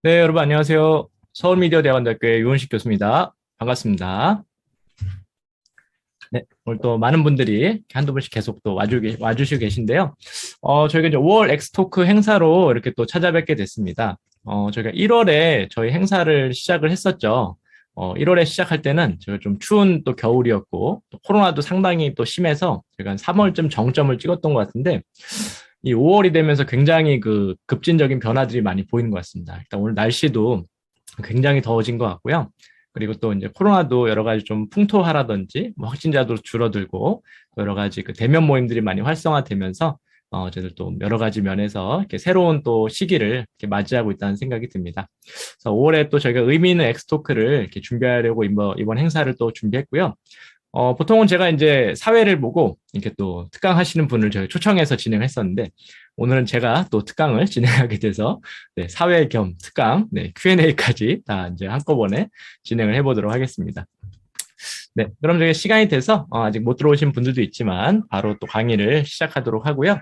네, 여러분 안녕하세요. 서울미디어대학원대학교의 유원식 교수입니다. 반갑습니다. 네, 오늘 또 많은 분들이 한두 분씩 계속 또 와주시고 계신데요. 저희가 이제 5월 엑스토크 행사로 이렇게 또 찾아뵙게 됐습니다. 저희가 1월에 저희 행사를 시작을 했었죠. 1월에 시작할 때는 저희가 좀 추운 또 겨울이었고, 또 코로나도 상당히 또 심해서 저희가 한 3월쯤 정점을 찍었던 것 같은데, 이 5월이 되면서 굉장히 그 급진적인 변화들이 많이 보이는 것 같습니다. 일단 오늘 날씨도 굉장히 더워진 것 같고요. 그리고 또 이제 코로나도 여러 가지 좀 풍토화라든지 뭐 확진자도 줄어들고 여러 가지 그 대면 모임들이 많이 활성화되면서 저희들 또 여러 가지 면에서 이렇게 새로운 또 시기를 이렇게 맞이하고 있다는 생각이 듭니다. 그래서 5월에 또 저희가 의미 있는 엑스토크를 이렇게 준비하려고 이번 행사를 또 준비했고요. 보통은 제가 이제 사회를 보고 이렇게 또 특강 하시는 분을 저희 초청해서 진행했었는데, 오늘은 제가 또 특강을 진행하게 돼서, 네, 사회 겸 특강, 네, Q&A까지 다 이제 한꺼번에 진행을 해보도록 하겠습니다. 네, 그럼 저희 시간이 돼서 아직 못 들어오신 분들도 있지만 바로 또 강의를 시작하도록 하고요.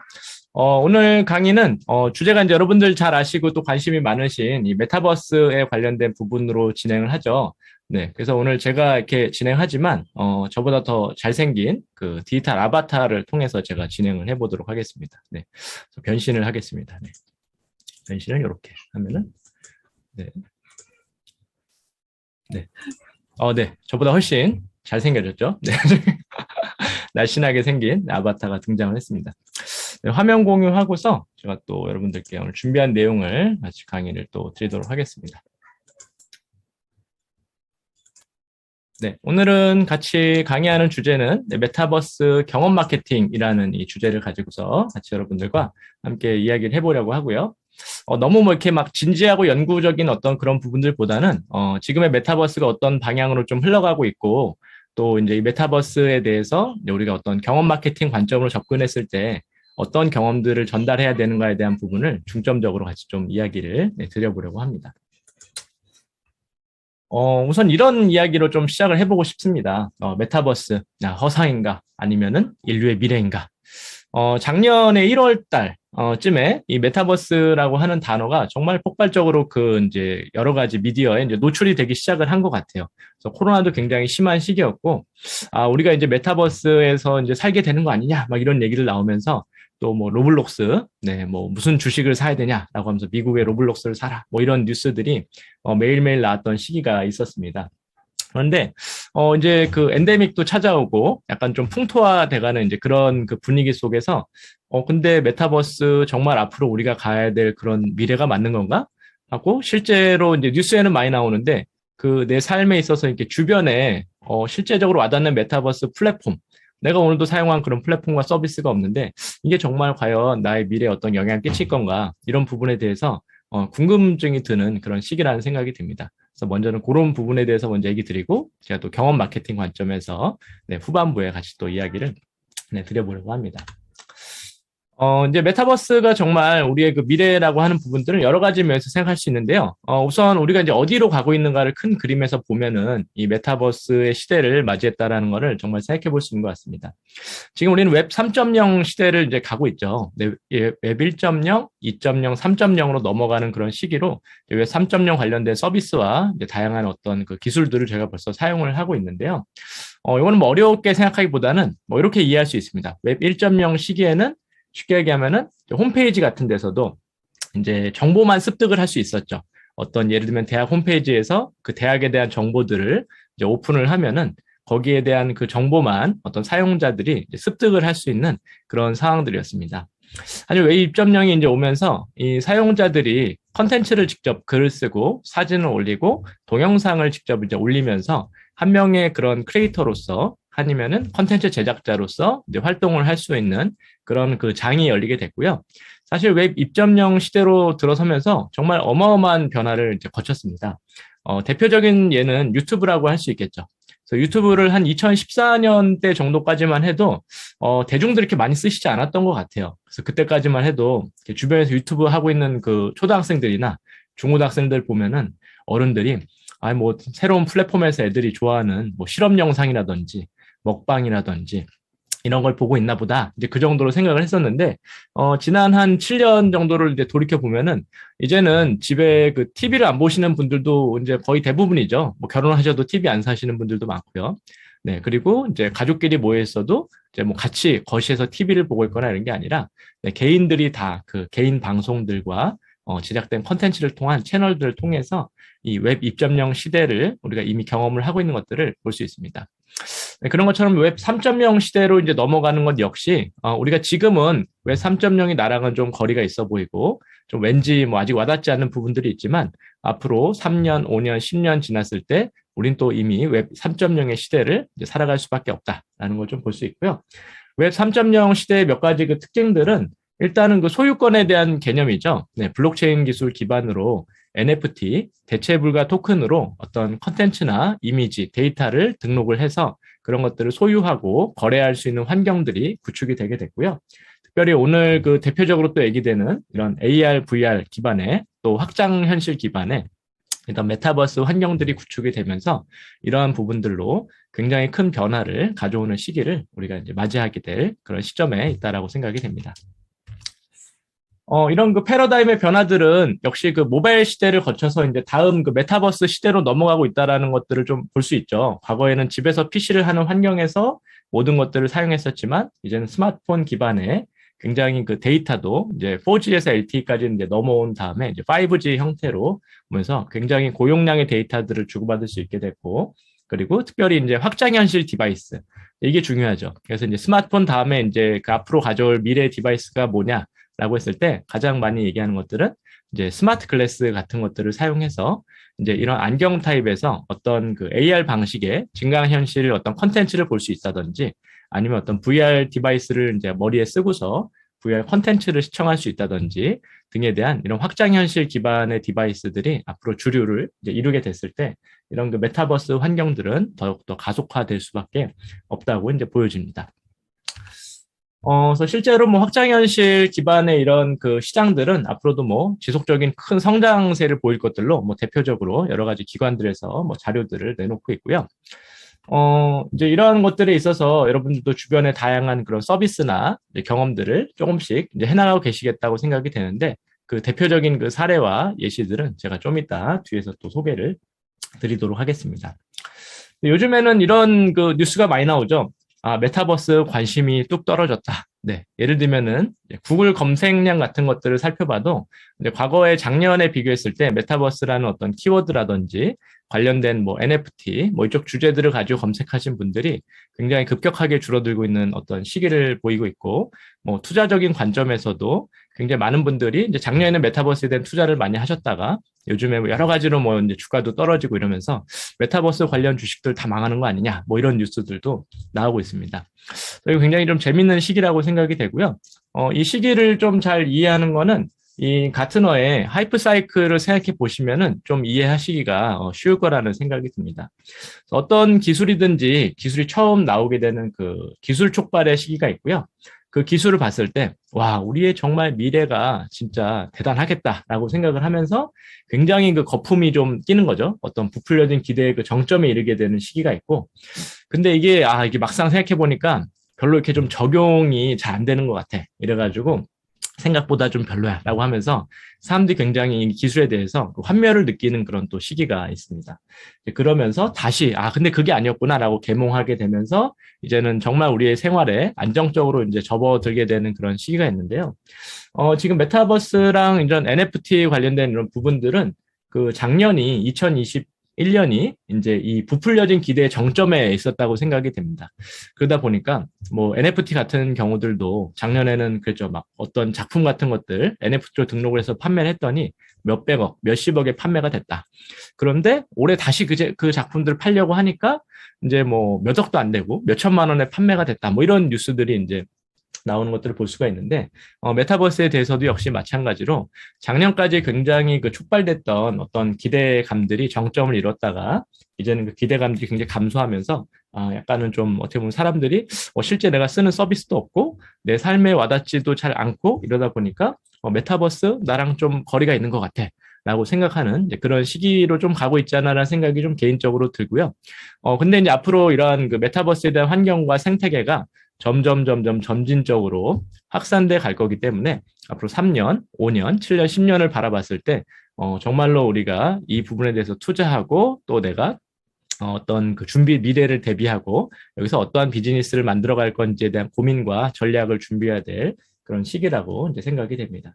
오늘 강의는 주제가 이제 여러분들 잘 아시고 또 관심이 많으신 이 메타버스에 관련된 부분으로 진행을 하죠. 네, 그래서 오늘 제가 이렇게 진행하지만 저보다 더 잘생긴 그 디지털 아바타를 통해서 제가 진행을 해보도록 하겠습니다. 네, 그래서 변신을 하겠습니다. 네, 변신을 이렇게 하면은 네, 네, 네, 저보다 훨씬 잘생겨졌죠? 네, 날씬하게 생긴 아바타가 등장을 했습니다. 네, 화면 공유하고서 제가 또 여러분들께 오늘 준비한 내용을 같이 강의를 또 드리도록 하겠습니다. 네, 오늘은 같이 강의하는 주제는 메타버스 경험 마케팅이라는 이 주제를 가지고서 같이 여러분들과 함께 이야기를 해보려고 하고요. 너무 뭐 이렇게 막 진지하고 연구적인 어떤 그런 부분들보다는 지금의 메타버스가 어떤 방향으로 좀 흘러가고 있고 또 이제 이 메타버스에 대해서 이제 우리가 어떤 경험 마케팅 관점으로 접근했을 때 어떤 경험들을 전달해야 되는가에 대한 부분을 중점적으로 같이 좀 이야기를 드려보려고 합니다. 우선 이런 이야기로 좀 시작을 해보고 싶습니다. 메타버스, 허상인가? 아니면은 인류의 미래인가? 작년에 1월 달, 쯤에 이 메타버스라고 하는 단어가 정말 폭발적으로 그 이제 여러 가지 미디어에 이제 노출이 되기 시작을 한 것 같아요. 그래서 코로나도 굉장히 심한 시기였고, 우리가 이제 메타버스에서 이제 살게 되는 거 아니냐? 막 이런 얘기를 나오면서 또 뭐 로블록스, 네, 뭐 무슨 주식을 사야 되냐라고 하면서 미국의 로블록스를 사라. 뭐 이런 뉴스들이 매일매일 나왔던 시기가 있었습니다. 그런데 이제 그 엔데믹도 찾아오고 약간 좀 풍토화돼가는 이제 그런 그 분위기 속에서 근데 메타버스 정말 앞으로 우리가 가야 될 그런 미래가 맞는 건가? 하고 실제로 이제 뉴스에는 많이 나오는데 그 내 삶에 있어서 이렇게 주변에 실제적으로 와닿는 메타버스 플랫폼 내가 오늘도 사용한 그런 플랫폼과 서비스가 없는데 이게 정말 과연 나의 미래에 어떤 영향을 끼칠 건가? 이런 부분에 대해서 궁금증이 드는 그런 시기라는 생각이 듭니다. 그래서 먼저는 그런 부분에 대해서 먼저 얘기 드리고 제가 또 경험 마케팅 관점에서 네, 후반부에 같이 또 이야기를 네, 드려보려고 합니다. 이제 메타버스가 정말 우리의 그 미래라고 하는 부분들을 여러 가지 면에서 생각할 수 있는데요. 우선 우리가 이제 어디로 가고 있는가를 큰 그림에서 보면은 이 메타버스의 시대를 맞이했다라는 것을 정말 생각해 볼 수 있는 것 같습니다. 지금 우리는 웹 3.0 시대를 이제 가고 있죠. 네, 웹 1.0, 2.0, 3.0으로 넘어가는 그런 시기로 웹 3.0 관련된 서비스와 이제 다양한 어떤 그 기술들을 저희가 벌써 사용을 하고 있는데요. 이거는 뭐 어렵게 생각하기보다는 뭐 이렇게 이해할 수 있습니다. 웹 1.0 시기에는 쉽게 얘기하면은 홈페이지 같은 데서도 이제 정보만 습득을 할 수 있었죠. 어떤 예를 들면 대학 홈페이지에서 그 대학에 대한 정보들을 이제 오픈을 하면은 거기에 대한 그 정보만 어떤 사용자들이 이제 습득을 할 수 있는 그런 상황들이었습니다. 아니 웹 2.0이 이제 오면서 이 사용자들이 컨텐츠를 직접 글을 쓰고 사진을 올리고 동영상을 직접 이제 올리면서 한 명의 그런 크리에이터로서 아니면은 컨텐츠 제작자로서 이제 활동을 할 수 있는 그런 그 장이 열리게 됐고요. 사실 웹 2.0 시대로 들어서면서 정말 어마어마한 변화를 이제 거쳤습니다. 대표적인 예는 유튜브라고 할 수 있겠죠. 그래서 유튜브를 한 2014년대 정도까지만 해도 대중들이 이렇게 많이 쓰시지 않았던 것 같아요. 그래서 그때까지만 해도 주변에서 유튜브 하고 있는 그 초등학생들이나 중고등학생들 보면은 어른들이 아니 뭐 새로운 플랫폼에서 애들이 좋아하는 뭐 실험 영상이라든지 먹방이라든지 이런 걸 보고 있나 보다. 이제 그 정도로 생각을 했었는데, 지난 한 7년 정도를 이제 돌이켜 보면은, 이제는 집에 그 TV를 안 보시는 분들도 이제 거의 대부분이죠. 뭐 결혼하셔도 TV 안 사시는 분들도 많고요. 네, 그리고 이제 가족끼리 모여 있어도 이제 뭐 같이 거실에서 TV를 보고 있거나 이런 게 아니라, 네, 개인들이 다 그 개인 방송들과 제작된 컨텐츠를 통한 채널들을 통해서 이 웹 입점형 시대를 우리가 이미 경험을 하고 있는 것들을 볼 수 있습니다. 네, 그런 것처럼 웹 3.0 시대로 이제 넘어가는 것 역시 우리가 지금은 웹 3.0이 나랑은 좀 거리가 있어 보이고 좀 왠지 뭐 아직 와닿지 않는 부분들이 있지만 앞으로 3년, 5년, 10년 지났을 때 우린 또 이미 웹 3.0의 시대를 이제 살아갈 수밖에 없다라는 걸 좀 볼 수 있고요. 웹 3.0 시대의 몇 가지 그 특징들은 일단은 그 소유권에 대한 개념이죠. 네, 블록체인 기술 기반으로 NFT, 대체불가 토큰으로 어떤 컨텐츠나 이미지, 데이터를 등록을 해서 그런 것들을 소유하고 거래할 수 있는 환경들이 구축이 되게 됐고요. 특별히 오늘 그 대표적으로 또 얘기되는 이런 AR, VR 기반의 또 확장 현실 기반의 이런 메타버스 환경들이 구축이 되면서 이러한 부분들로 굉장히 큰 변화를 가져오는 시기를 우리가 이제 맞이하게 될 그런 시점에 있다라고 생각이 됩니다. 이런 그 패러다임의 변화들은 역시 그 모바일 시대를 거쳐서 이제 다음 그 메타버스 시대로 넘어가고 있다라는 것들을 좀 볼 수 있죠. 과거에는 집에서 PC를 하는 환경에서 모든 것들을 사용했었지만 이제는 스마트폰 기반의 굉장히 그 데이터도 이제 4G에서 LTE까지 이제 넘어온 다음에 이제 5G 형태로 오면서 굉장히 고용량의 데이터들을 주고받을 수 있게 됐고 그리고 특별히 이제 확장현실 디바이스 이게 중요하죠. 그래서 이제 스마트폰 다음에 이제 그 앞으로 가져올 미래 디바이스가 뭐냐? 라고 했을 때 가장 많이 얘기하는 것들은 이제 스마트 글래스 같은 것들을 사용해서 이제 이런 안경 타입에서 어떤 그 AR 방식의 증강현실 어떤 컨텐츠를 볼 수 있다든지 아니면 어떤 VR 디바이스를 이제 머리에 쓰고서 VR 컨텐츠를 시청할 수 있다든지 등에 대한 이런 확장현실 기반의 디바이스들이 앞으로 주류를 이제 이루게 됐을 때 이런 그 메타버스 환경들은 더욱더 가속화될 수밖에 없다고 이제 보여집니다. 그래서 실제로 뭐 확장현실 기반의 이런 그 시장들은 앞으로도 뭐 지속적인 큰 성장세를 보일 것들로 뭐 대표적으로 여러 가지 기관들에서 뭐 자료들을 내놓고 있고요. 이제 이러한 것들에 있어서 여러분들도 주변에 다양한 그런 서비스나 경험들을 조금씩 이제 해나가고 계시겠다고 생각이 되는데 그 대표적인 그 사례와 예시들은 제가 좀 이따 뒤에서 또 소개를 드리도록 하겠습니다. 요즘에는 이런 그 뉴스가 많이 나오죠. 메타버스 관심이 뚝 떨어졌다. 네. 예를 들면은 구글 검색량 같은 것들을 살펴봐도 이제 과거에 작년에 비교했을 때 메타버스라는 어떤 키워드라든지 관련된 뭐 NFT 뭐 이쪽 주제들을 가지고 검색하신 분들이 굉장히 급격하게 줄어들고 있는 어떤 시기를 보이고 있고 뭐 투자적인 관점에서도 굉장히 많은 분들이 이제 작년에는 메타버스에 대한 투자를 많이 하셨다가 요즘에 뭐 여러 가지로 뭐 이제 주가도 떨어지고 이러면서 메타버스 관련 주식들 다 망하는 거 아니냐 뭐 이런 뉴스들도 나오고 있습니다. 이거 굉장히 좀 재밌는 시기라고 생각이 되고요. 이 시기를 좀 잘 이해하는 거는 이 가트너의 하이프 사이클을 생각해 보시면은 좀 이해하시기가 쉬울 거라는 생각이 듭니다. 어떤 기술이든지 기술이 처음 나오게 되는 그 기술 촉발의 시기가 있고요. 그 기술을 봤을 때, 와, 우리의 정말 미래가 진짜 대단하겠다라고 생각을 하면서 굉장히 그 거품이 좀 끼는 거죠. 어떤 부풀려진 기대의 그 정점에 이르게 되는 시기가 있고. 근데 이게 막상 생각해보니까 별로 이렇게 좀 적용이 잘 안 되는 것 같아. 이래가지고 생각보다 좀 별로야라고 하면서 사람들이 굉장히 이 기술에 대해서 그 환멸을 느끼는 그런 또 시기가 있습니다. 그러면서 다시 근데 그게 아니었구나라고 계몽하게 되면서 이제는 정말 우리의 생활에 안정적으로 이제 접어들게 되는 그런 시기가 있는데요. 지금 메타버스랑 이런 NFT 관련된 이런 부분들은 그 작년이 2021년이 이제 이 부풀려진 기대의 정점에 있었다고 생각이 됩니다. 그러다 보니까 뭐 NFT 같은 경우들도 작년에는 그랬죠. 막 어떤 작품 같은 것들 NFT로 등록을 해서 판매를 했더니 몇백억, 몇십억에 판매가 됐다. 그런데 올해 다시 그 작품들을 팔려고 하니까 이제 뭐 몇 억도 안 되고 몇 천만 원에 판매가 됐다. 뭐 이런 뉴스들이 이제 나오는 것들을 볼 수가 있는데 메타버스에 대해서도 역시 마찬가지로 작년까지 굉장히 그 촉발됐던 어떤 기대감들이 정점을 이뤘다가 이제는 그 기대감들이 굉장히 감소하면서 약간은 좀 어떻게 보면 사람들이 실제 내가 쓰는 서비스도 없고 내 삶에 와닿지도 잘 않고 이러다 보니까 메타버스 나랑 좀 거리가 있는 것 같아. 라고 생각하는 그런 시기로 좀 가고 있지 않나라는 생각이 좀 개인적으로 들고요. 근데 이제 앞으로 이러한 그 메타버스에 대한 환경과 생태계가 점점 점진적으로 확산돼 갈 거기 때문에 앞으로 3년, 5년, 7년, 10년을 바라봤을 때 정말로 우리가 이 부분에 대해서 투자하고 또 내가 어떤 그 미래를 대비하고 여기서 어떠한 비즈니스를 만들어 갈 건지에 대한 고민과 전략을 준비해야 될 그런 시기라고 이제 생각이 됩니다.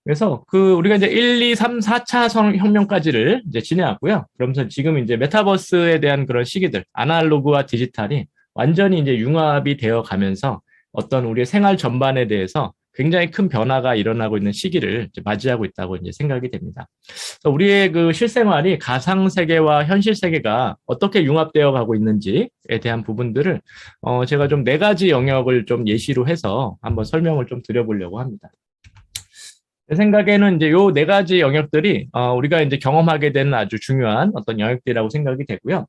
그래서 우리가 이제 1, 2, 3, 4차 혁명까지를 이제 지내왔고요. 그러면서 지금 이제 메타버스에 대한 그런 시기들, 아날로그와 디지털이 완전히 이제 융합이 되어 가면서 어떤 우리의 생활 전반에 대해서 굉장히 큰 변화가 일어나고 있는 시기를 이제 맞이하고 있다고 이제 생각이 됩니다. 그래서 우리의 그 실생활이 가상 세계와 현실 세계가 어떻게 융합되어 가고 있는지에 대한 부분들을 제가 좀 4가지 영역을 좀 예시로 해서 한번 설명을 좀 드려보려고 합니다. 제 생각에는 이제 요 4가지 영역들이 우리가 이제 경험하게 되는 아주 중요한 어떤 영역들이라고 생각이 되고요.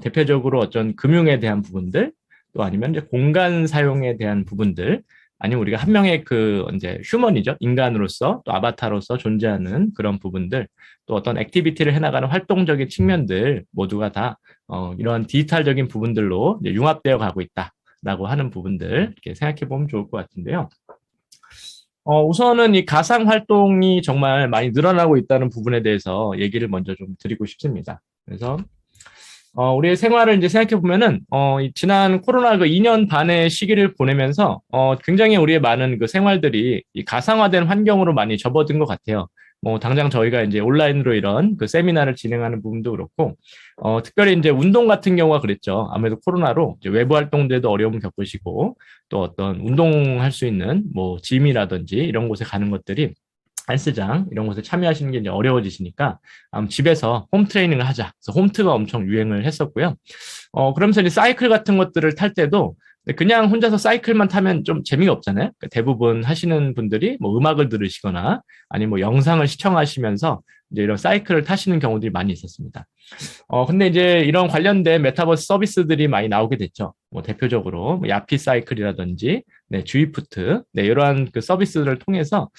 대표적으로 어떤 금융에 대한 부분들, 또 아니면 이제 공간 사용에 대한 부분들, 아니면 우리가 한 명의 이제 휴먼이죠. 인간으로서 또 아바타로서 존재하는 그런 부분들, 또 어떤 액티비티를 해나가는 활동적인 측면들 모두가 다 이런 디지털적인 부분들로 이제 융합되어 가고 있다라고 하는 부분들 이렇게 생각해 보면 좋을 것 같은데요. 우선은 이 가상 활동이 정말 많이 늘어나고 있다는 부분에 대해서 얘기를 먼저 좀 드리고 싶습니다. 그래서 우리의 생활을 이제 생각해 보면은 지난 코로나 2년 반의 시기를 보내면서 굉장히 우리의 많은 그 생활들이 이 가상화된 환경으로 많이 접어든 것 같아요. 뭐 당장 저희가 이제 온라인으로 이런 그 세미나를 진행하는 부분도 그렇고 특별히 이제 운동 같은 경우가 그랬죠. 아무래도 코로나로 이제 외부 활동들도 어려움을 겪으시고 또 어떤 운동할 수 있는 뭐 짐이라든지 이런 곳에 가는 것들이 헬스장 이런 곳에 참여하시는 게 이제 어려워지시니까 집에서 홈 트레이닝을 하자. 그래서 홈트가 엄청 유행을 했었고요. 그러면서 이제 사이클 같은 것들을 탈 때도 그냥 혼자서 사이클만 타면 좀 재미가 없잖아요. 그러니까 대부분 하시는 분들이 뭐 음악을 들으시거나 아니면 뭐 영상을 시청하시면서 이제 이런 사이클을 타시는 경우들이 많이 있었습니다. 근데 이제 이런 관련된 메타버스 서비스들이 많이 나오게 됐죠. 뭐 대표적으로 뭐 야피 사이클이라든지, 네, 주이프트, 네, 이러한 그 서비스들을 통해서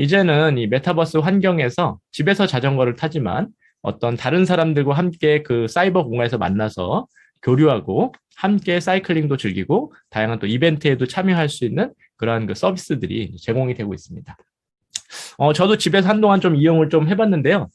이제는 이 메타버스 환경에서 집에서 자전거를 타지만 어떤 다른 사람들과 함께 그 사이버 공간에서 만나서 교류하고 함께 사이클링도 즐기고 다양한 또 이벤트에도 참여할 수 있는 그러한 그 서비스들이 제공이 되고 있습니다. 저도 집에서 한동안 좀 이용을 좀 해봤는데요.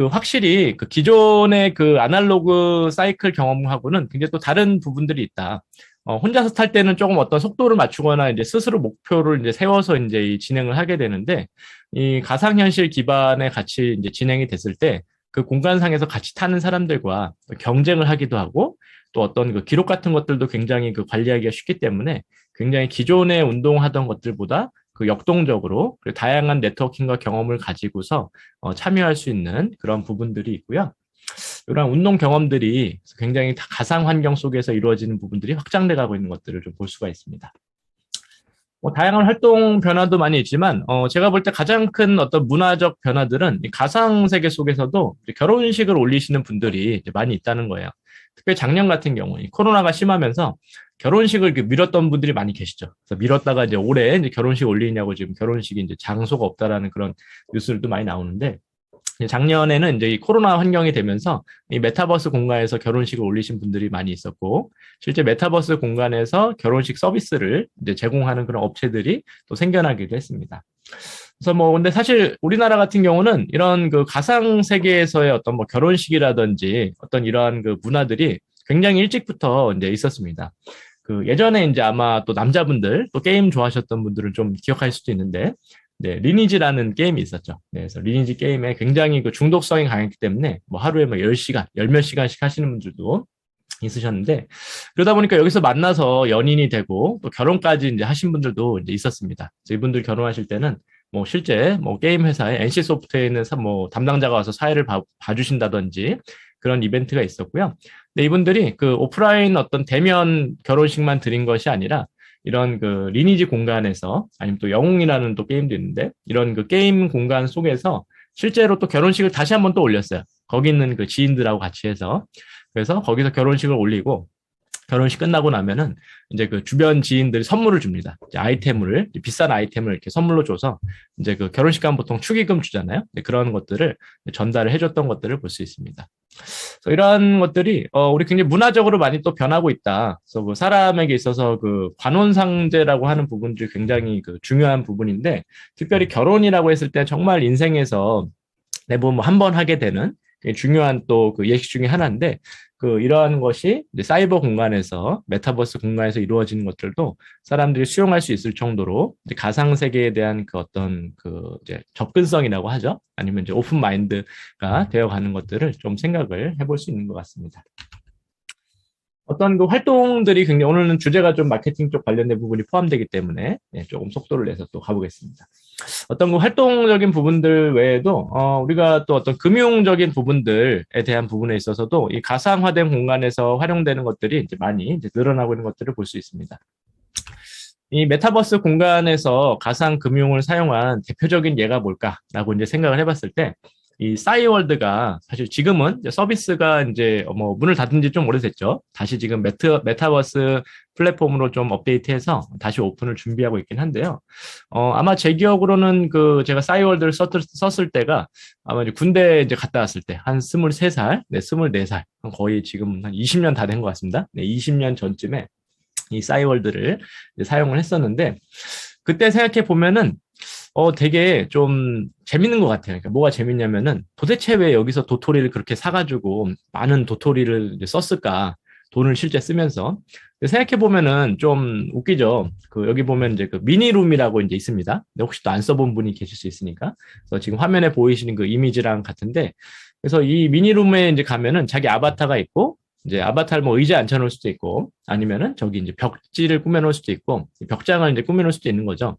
확실히 기존의 아날로그 사이클 경험하고는 굉장히 또 다른 부분들이 있다. 혼자서 탈 때는 조금 어떤 속도를 맞추거나 이제 스스로 목표를 이제 세워서 이제 이 진행을 하게 되는데, 이 가상현실 기반의 같이 이제 진행이 됐을 때 그 공간상에서 같이 타는 사람들과 경쟁을 하기도 하고 또 어떤 기록 같은 것들도 굉장히 관리하기가 쉽기 때문에 굉장히 기존에 운동하던 것들보다 역동적으로 그리고 다양한 네트워킹과 경험을 가지고서 참여할 수 있는 그런 부분들이 있고요. 이런 운동 경험들이 굉장히 가상 환경 속에서 이루어지는 부분들이 확장돼 가고 있는 것들을 좀 볼 수가 있습니다. 다양한 활동 변화도 많이 있지만, 제가 볼 때 가장 큰 어떤 문화적 변화들은 이 가상 세계 속에서도 결혼식을 올리시는 분들이 많이 있다는 거예요. 특히 작년 같은 경우, 이 코로나가 심하면서 결혼식을 미뤘던 분들이 많이 계시죠. 그래서 미뤘다가 이제 올해 이제 결혼식 올리냐고 지금 결혼식이 이제 장소가 없다라는 그런 뉴스들도 많이 나오는데, 작년에는 이제 이 코로나 환경이 되면서 이 메타버스 공간에서 결혼식을 올리신 분들이 많이 있었고, 실제 메타버스 공간에서 결혼식 서비스를 이제 제공하는 그런 업체들이 또 생겨나기도 했습니다. 그래서 근데 사실 우리나라 같은 경우는 이런 가상 세계에서의 어떤 결혼식이라든지 어떤 이러한 문화들이 굉장히 일찍부터 이제 있었습니다. 예전에 이제 아마 또 남자분들 또 게임 좋아하셨던 분들은 좀 기억할 수도 있는데, 네, 리니지라는 게임이 있었죠. 네, 그래서 리니지 게임에 굉장히 중독성이 강했기 때문에 하루에 10시간, 열 몇 시간씩 하시는 분들도 있으셨는데, 그러다 보니까 여기서 만나서 연인이 되고 또 결혼까지 이제 하신 분들도 이제 있었습니다. 그래서 이분들 결혼하실 때는 실제 게임 회사에 NC 소프트에 있는 담당자가 와서 사회를 봐주신다든지 그런 이벤트가 있었고요. 근데 이분들이 오프라인 어떤 대면 결혼식만 드린 것이 아니라 이런 리니지 공간에서 아니면 또 영웅이라는 또 게임도 있는데 이런 게임 공간 속에서 실제로 또 결혼식을 다시 한번 또 올렸어요. 거기 있는 지인들하고 같이 해서. 그래서 거기서 결혼식을 올리고 결혼식 끝나고 나면은 이제 그 주변 지인들이 선물을 줍니다. 이제 아이템을, 비싼 아이템을 이렇게 선물로 줘서 이제 그 결혼식 가면 보통 축의금 주잖아요. 그런 것들을 전달을 해줬던 것들을 볼 수 있습니다. 그래서 이러한 것들이 우리 굉장히 문화적으로 많이 또 변하고 있다. 그래서 그 사람에게 있어서 그 관혼상제라고 하는 부분들이 굉장히 그 중요한 부분인데, 특별히 결혼이라고 했을 때 정말 인생에서 대부분 한 번 하게 되는 중요한 또 그 예식 중에 하나인데, 그 이러한 것이 이제 사이버 공간에서, 메타버스 공간에서 이루어지는 것들도 사람들이 수용할 수 있을 정도로 이제 가상 세계에 대한 그 어떤 그 이제 접근성이라고 하죠. 아니면 이제 오픈 마인드가 되어가는 것들을 좀 생각을 해볼 수 있는 것 같습니다. 어떤 그 활동들이 굉장히, 오늘은 주제가 좀 마케팅 쪽 관련된 부분이 포함되기 때문에 조금 속도를 내서 또 가보겠습니다. 어떤 그 활동적인 부분들 외에도 우리가 또 어떤 금융적인 부분들에 대한 부분에 있어서도 이 가상화된 공간에서 활용되는 것들이 이제 많이 이제 늘어나고 있는 것들을 볼 수 있습니다. 이 메타버스 공간에서 가상 금융을 사용한 대표적인 예가 뭘까라고 이제 생각을 해봤을 때, 이 싸이월드가 사실 지금은 이제 서비스가 이제 뭐 문을 닫은 지 좀 오래됐죠. 다시 지금 메타버스 플랫폼으로 좀 업데이트해서 다시 오픈을 준비하고 있긴 한데요. 아마 제 기억으로는 그 제가 싸이월드를 썼을 때가 아마 이제 군대 이제 갔다 왔을 때 한 23살, 네, 24살, 거의 지금 한 20년 다 된 것 같습니다. 네, 20년 전쯤에 이 싸이월드를 사용을 했었는데, 그때 생각해 보면은 되게 좀 재밌는 것 같아요. 그러니까 뭐가 재밌냐면은, 도대체 왜 여기서 도토리를 그렇게 사가지고 많은 도토리를 이제 썼을까? 돈을 실제 쓰면서. 생각해 보면은 좀 웃기죠. 그 여기 보면 이제 그 미니룸이라고 이제 있습니다. 근데 혹시 또 안 써본 분이 계실 수 있으니까. 그래서 지금 화면에 보이시는 그 이미지랑 같은데, 그래서 이 미니룸에 이제 가면은 자기 아바타가 있고, 이제 아바타를 뭐 의자에 앉혀놓을 수도 있고, 아니면은 저기 이제 벽지를 꾸며놓을 수도 있고, 벽장을 이제 꾸며놓을 수도 있는 거죠.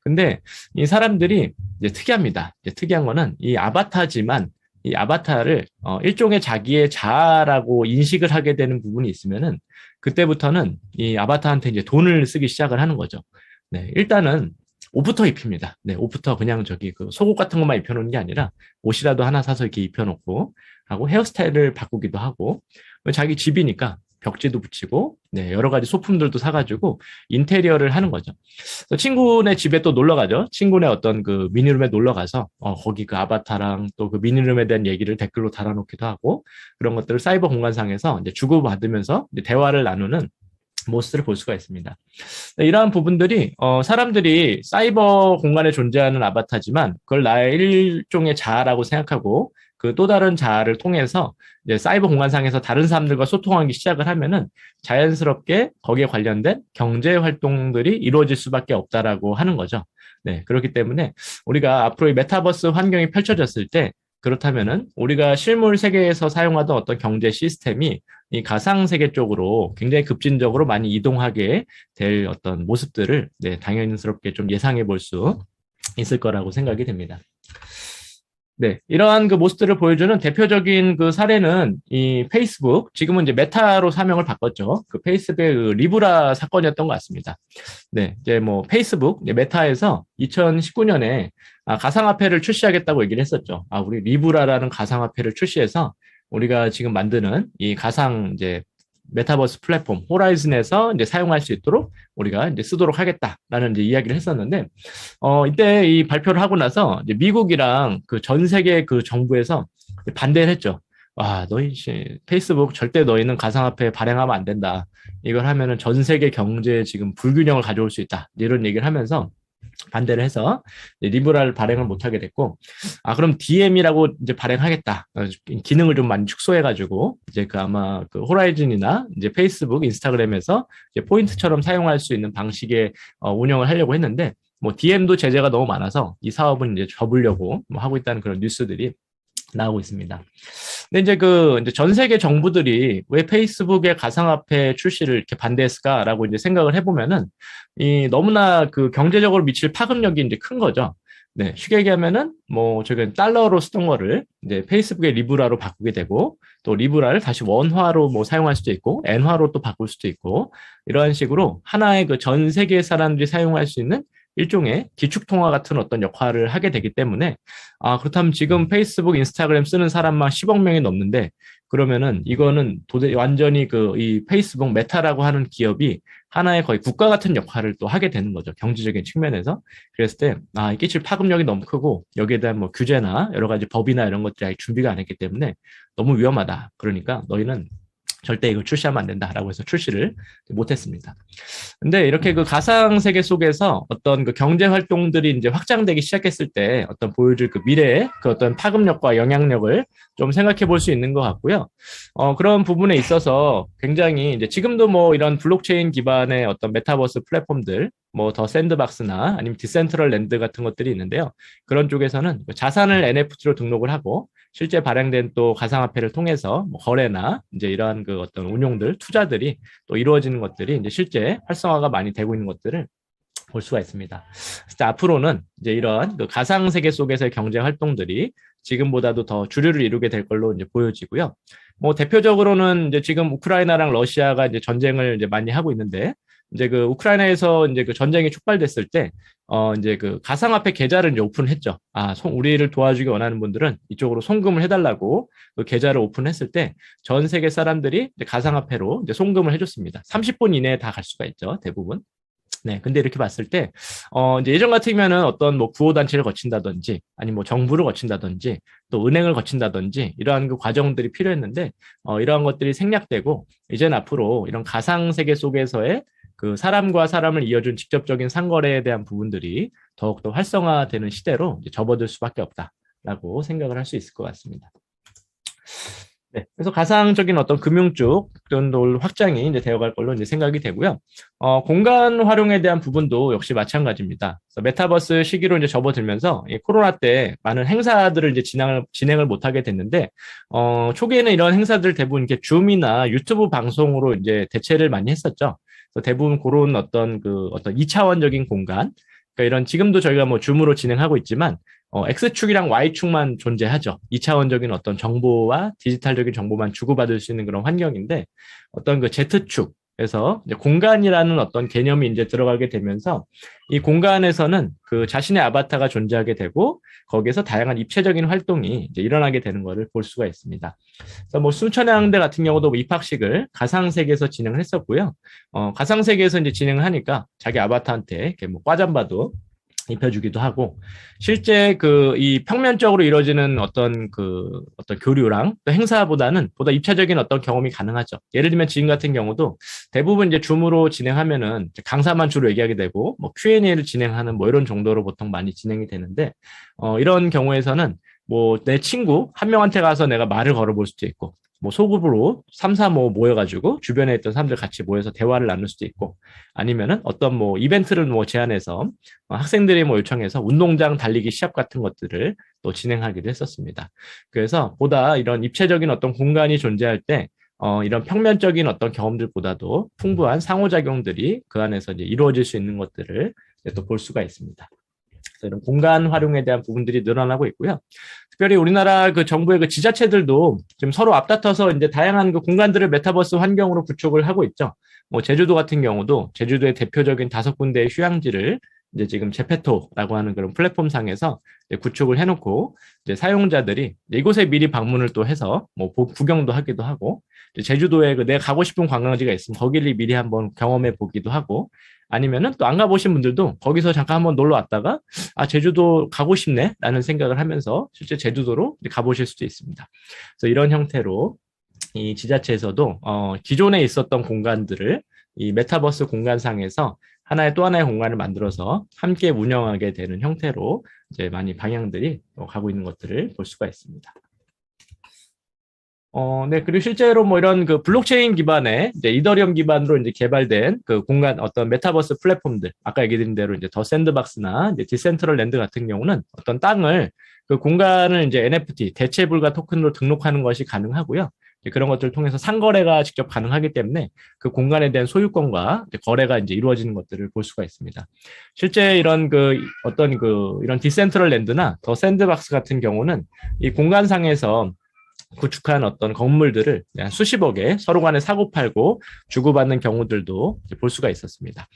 근데 이 사람들이 이제 특이합니다. 이제 특이한 거는 이 아바타지만, 이 아바타를 일종의 자기의 자아라고 인식을 하게 되는 부분이 있으면은, 그때부터는 이 아바타한테 이제 돈을 쓰기 시작을 하는 거죠. 네, 일단은 옷부터 입힙니다. 네, 옷부터 그냥 저기 그 속옷 같은 것만 입혀놓는 게 아니라 옷이라도 하나 사서 이렇게 입혀놓고 하고, 헤어스타일을 바꾸기도 하고, 자기 집이니까 벽지도 붙이고, 네, 여러 가지 소품들도 사가지고 인테리어를 하는 거죠. 그래서 친구네 집에 또 놀러 가죠. 친구네 어떤 그 미니룸에 놀러 가서 거기 그 아바타랑 또 그 미니룸에 대한 얘기를 댓글로 달아놓기도 하고, 그런 것들을 사이버 공간상에서 이제 주고받으면서 이제 대화를 나누는 모습을 볼 수가 있습니다. 이러한 부분들이 사람들이 사이버 공간에 존재하는 아바타지만 그걸 나의 일종의 자아라고 생각하고, 그 또 다른 자아를 통해서 이제 사이버 공간상에서 다른 사람들과 소통하기 시작을 하면은 자연스럽게 거기에 관련된 경제 활동들이 이루어질 수밖에 없다라고 하는 거죠. 네, 그렇기 때문에 우리가 앞으로의 메타버스 환경이 펼쳐졌을 때, 그렇다면은 우리가 실물 세계에서 사용하던 어떤 경제 시스템이 이 가상 세계 쪽으로 굉장히 급진적으로 많이 이동하게 될 어떤 모습들을 네, 당연스럽게 좀 예상해 볼 수 있을 거라고 생각이 됩니다. 네, 이러한 그 모습들을 보여주는 대표적인 그 사례는 이 페이스북, 지금은 이제 메타로 사명을 바꿨죠. 그 페이스북의 그 리브라 사건이었던 것 같습니다. 네, 이제 뭐 페이스북, 메타에서 2019년에 가상화폐를 출시하겠다고 얘기를 했었죠. 우리 리브라라는 가상화폐를 출시해서 우리가 지금 만드는 이 가상 이제 메타버스 플랫폼 호라이즌에서 이제 사용할 수 있도록 우리가 이제 쓰도록 하겠다라는 이제 이야기를 했었는데, 이때 이 발표를 하고 나서 이제 미국이랑 그 전 세계 그 정부에서 반대를 했죠. 너희 페이스북 절대 너희는 가상화폐 발행하면 안 된다. 이걸 하면은 전 세계 경제에 지금 불균형을 가져올 수 있다. 이런 얘기를 하면서 반대를 해서 리브라를 발행을 못하게 됐고, 그럼 DM이라고 이제 발행하겠다. 기능을 좀 많이 축소해가지고 이제 그 아마 그 호라이즌이나 이제 페이스북, 인스타그램에서 이제 포인트처럼 사용할 수 있는 방식의 운영을 하려고 했는데, 뭐 DM도 제재가 너무 많아서 이 사업은 이제 접으려고 뭐 하고 있다는 그런 뉴스들이 나오고 있습니다. 근데 이제 전 세계 정부들이 왜 페이스북의 가상화폐 출시를 이렇게 반대했을까라고 이제 생각을 해보면은, 이 너무나 그 경제적으로 미칠 파급력이 이제 큰 거죠. 네, 쉽게 얘기하면은 뭐 저기 달러로 쓰던 거를 이제 페이스북의 리브라로 바꾸게 되고, 또 리브라를 다시 원화로 뭐 사용할 수도 있고, 엔화로 또 바꿀 수도 있고, 이러한 식으로 하나의 그 전 세계 사람들이 사용할 수 있는 일종의 기축통화 같은 어떤 역할을 하게 되기 때문에, 그렇다면 지금 페이스북, 인스타그램 쓰는 사람만 10억 명이 넘는데, 그러면은 이거는 완전히 이 페이스북 메타라고 하는 기업이 하나의 거의 국가 같은 역할을 또 하게 되는 거죠. 경제적인 측면에서. 그랬을 때, 이 끼칠 파급력이 너무 크고, 여기에 대한 뭐 규제나 여러 가지 법이나 이런 것들이 아직 준비가 안 했기 때문에 너무 위험하다. 그러니까 너희는 절대 이걸 출시하면 안 된다라고 해서 출시를 못했습니다. 근데 이렇게 그 가상 세계 속에서 어떤 그 경제 활동들이 이제 확장되기 시작했을 때 어떤 보여줄 그 미래의 그 어떤 파급력과 영향력을 좀 생각해 볼 수 있는 것 같고요. 그런 부분에 있어서 굉장히 이제 지금도 뭐 이런 블록체인 기반의 어떤 메타버스 플랫폼들, 뭐 더 샌드박스나 아니면 디센트럴 랜드 같은 것들이 있는데요. 그런 쪽에서는 자산을 NFT로 등록을 하고 실제 발행된 또 가상화폐를 통해서 뭐 거래나 이제 이러한 그 어떤 운용들, 투자들이 또 이루어지는 것들이 이제 실제 활성화가 많이 되고 있는 것들을 볼 수가 있습니다. 그래서 앞으로는 이제 이런 그 가상 세계 속에서의 경제 활동들이 지금보다도 더 주류를 이루게 될 걸로 이제 보여지고요. 뭐 대표적으로는 이제 지금 우크라이나랑 러시아가 이제 전쟁을 이제 많이 하고 있는데 이제 그 우크라이나에서 이제 그 전쟁이 촉발됐을 때 이제 그 가상화폐 계좌를 이제 오픈했죠. 우리를 도와주기 원하는 분들은 이쪽으로 송금을 해달라고 그 계좌를 오픈했을 때 전 세계 사람들이 이제 가상화폐로 이제 송금을 해줬습니다. 30분 이내에 다 갈 수가 있죠. 대부분. 네, 근데 이렇게 봤을 때, 이제 예전 같으면은 어떤 뭐 구호단체를 거친다든지, 아니 뭐 정부를 거친다든지, 또 은행을 거친다든지, 이러한 그 과정들이 필요했는데, 이러한 것들이 생략되고, 이제는 앞으로 이런 가상세계 속에서의 그 사람과 사람을 이어준 직접적인 상거래에 대한 부분들이 더욱더 활성화되는 시대로 이제 접어들 수밖에 없다라고 생각을 할 수 있을 것 같습니다. 네, 그래서 가상적인 어떤 금융 쪽 정도 확장이 이제 되어갈 걸로 이제 생각이 되고요. 공간 활용에 대한 부분도 역시 마찬가지입니다. 그래서 메타버스 시기로 이제 접어들면서 이 코로나 때 많은 행사들을 이제 진행을 못하게 됐는데, 초기에는 이런 행사들 대부분 이렇게 줌이나 유튜브 방송으로 이제 대체를 많이 했었죠. 그래서 대부분 그런 어떤 2차원적인 공간, 그러니까 이런 지금도 저희가 뭐 줌으로 진행하고 있지만 X축이랑 Y축만 존재하죠. 2차원적인 어떤 정보와 디지털적인 정보만 주고받을 수 있는 그런 환경인데 어떤 그 Z축에서 이제 공간이라는 어떤 개념이 이제 들어가게 되면서 이 공간에서는 그 자신의 아바타가 존재하게 되고 거기에서 다양한 입체적인 활동이 이제 일어나게 되는 것을 볼 수가 있습니다. 그래서 뭐 순천향대 같은 경우도 뭐 입학식을 가상세계에서 진행을 했었고요. 가상세계에서 이제 진행을 하니까 자기 아바타한테 이렇게 뭐 과잠바도 입혀주기도 하고 실제 이 평면적으로 이루어지는 어떤 교류랑 또 행사보다는 보다 입체적인 어떤 경험이 가능하죠. 예를 들면 지금 같은 경우도 대부분 이제 줌으로 진행하면은 강사만 주로 얘기하게 되고 뭐 Q&A를 진행하는 뭐 이런 정도로 보통 많이 진행이 되는데 이런 경우에서는 뭐 내 친구 한 명한테 가서 내가 말을 걸어볼 수도 있고 뭐 소그룹으로 3, 4, 5 모여가지고 주변에 있던 사람들 같이 모여서 대화를 나눌 수도 있고 아니면은 어떤 뭐 이벤트를 뭐 제안해서 학생들이 뭐 요청해서 운동장 달리기 시합 같은 것들을 또 진행하기도 했었습니다. 그래서 보다 이런 입체적인 어떤 공간이 존재할 때 이런 평면적인 어떤 경험들보다도 풍부한 상호작용들이 그 안에서 이제 이루어질 수 있는 것들을 또 볼 수가 있습니다. 이런 공간 활용에 대한 부분들이 늘어나고 있고요. 특별히 우리나라 그 정부의 그 지자체들도 지금 서로 앞다퉈서 이제 다양한 그 공간들을 메타버스 환경으로 구축을 하고 있죠. 뭐 제주도 같은 경우도 제주도의 대표적인 5군데의 휴양지를 이제 지금 제페토라고 하는 그런 플랫폼 상에서 구축을 해놓고 이제 사용자들이 이곳에 미리 방문을 또 해서 뭐 구경도 하기도 하고 제주도에 내가 가고 싶은 관광지가 있으면 거기를 미리 한번 경험해 보기도 하고 아니면은 또 안 가보신 분들도 거기서 잠깐 한번 놀러 왔다가 제주도 가고 싶네 라는 생각을 하면서 실제 제주도로 가보실 수도 있습니다. 그래서 이런 형태로 이 지자체에서도 기존에 있었던 공간들을 이 메타버스 공간상에서 또 하나의 공간을 만들어서 함께 운영하게 되는 형태로 이제 많이 방향들이 가고 있는 것들을 볼 수가 있습니다. 네, 그리고 실제로 뭐 이런 그 블록체인 기반의 이제 이더리움 기반으로 이제 개발된 그 공간 어떤 메타버스 플랫폼들, 아까 얘기 드린 대로 이제 더 샌드박스나 이제 디센트럴 랜드 같은 경우는 어떤 땅을 그 공간을 이제 NFT, 대체불가 토큰으로 등록하는 것이 가능하고요. 그런 것들을 통해서 상거래가 직접 가능하기 때문에 그 공간에 대한 소유권과 거래가 이제 이루어지는 것들을 볼 수가 있습니다. 실제 이런 이런 디센트럴 랜드나 더 샌드박스 같은 경우는 이 공간상에서 구축한 어떤 건물들을 수십억에 서로 간에 사고팔고 주고받는 경우들도 볼 수가 있었습니다.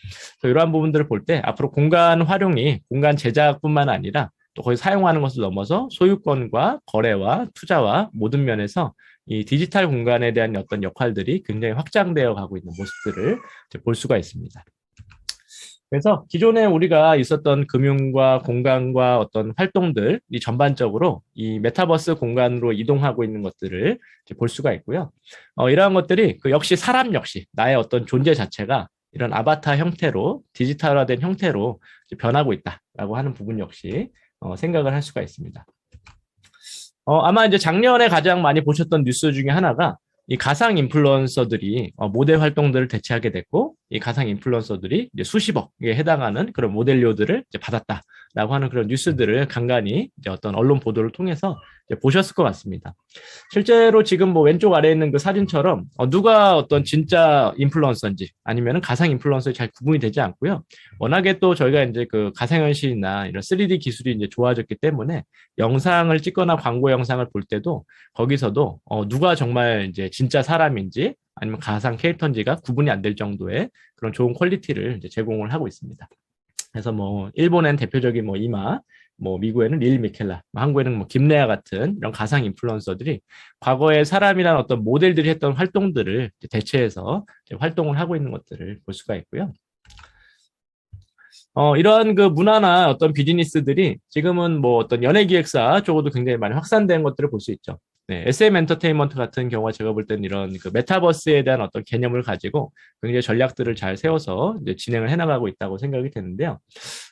이러한 부분들을 볼 때 앞으로 공간 활용이 공간 제작뿐만 아니라 또 거기 사용하는 것을 넘어서 소유권과 거래와 투자와 모든 면에서 이 디지털 공간에 대한 어떤 역할들이 굉장히 확장되어 가고 있는 모습들을 이제 볼 수가 있습니다. 그래서 기존에 우리가 있었던 금융과 공간과 어떤 활동들이 전반적으로 이 메타버스 공간으로 이동하고 있는 것들을 이제 볼 수가 있고요. 이러한 것들이 그 역시 사람 역시 나의 어떤 존재 자체가 이런 아바타 형태로 디지털화된 형태로 이제 변하고 있다라고 하는 부분 역시 생각을 할 수가 있습니다. 아마 이제 작년에 가장 많이 보셨던 뉴스 중에 하나가 이 가상 인플루언서들이 모델 활동들을 대체하게 됐고, 이 가상 인플루언서들이 이제 수십억에 해당하는 그런 모델료들을 이제 받았다라고 하는 그런 뉴스들을 간간히 이제 어떤 언론 보도를 통해서 이제 보셨을 것 같습니다. 실제로 지금 뭐 왼쪽 아래에 있는 그 사진처럼 누가 어떤 진짜 인플루언서인지 아니면은 가상 인플루언서에 잘 구분이 되지 않고요. 워낙에 또 저희가 이제 그 가상현실이나 이런 3D 기술이 이제 좋아졌기 때문에 영상을 찍거나 광고 영상을 볼 때도 거기서도 누가 정말 이제 진짜 사람인지 아니면 가상 캐릭터인지가 구분이 안 될 정도의 그런 좋은 퀄리티를 이제 제공을 하고 있습니다. 그래서 뭐 일본엔 대표적인 뭐 이마, 뭐 미국에는 릴 미켈라, 한국에는 뭐 김래아 같은 이런 가상 인플루언서들이 과거에 사람이란 어떤 모델들이 했던 활동들을 대체해서 활동을 하고 있는 것들을 볼 수가 있고요. 이러한 그 문화나 어떤 비즈니스들이 지금은 뭐 어떤 연예기획사 쪽으로도 굉장히 많이 확산된 것들을 볼 수 있죠. 네, SM 엔터테인먼트 같은 경우가 제가 볼 때는 이런 그 메타버스에 대한 어떤 개념을 가지고 굉장히 전략들을 잘 세워서 이제 진행을 해나가고 있다고 생각이 되는데요.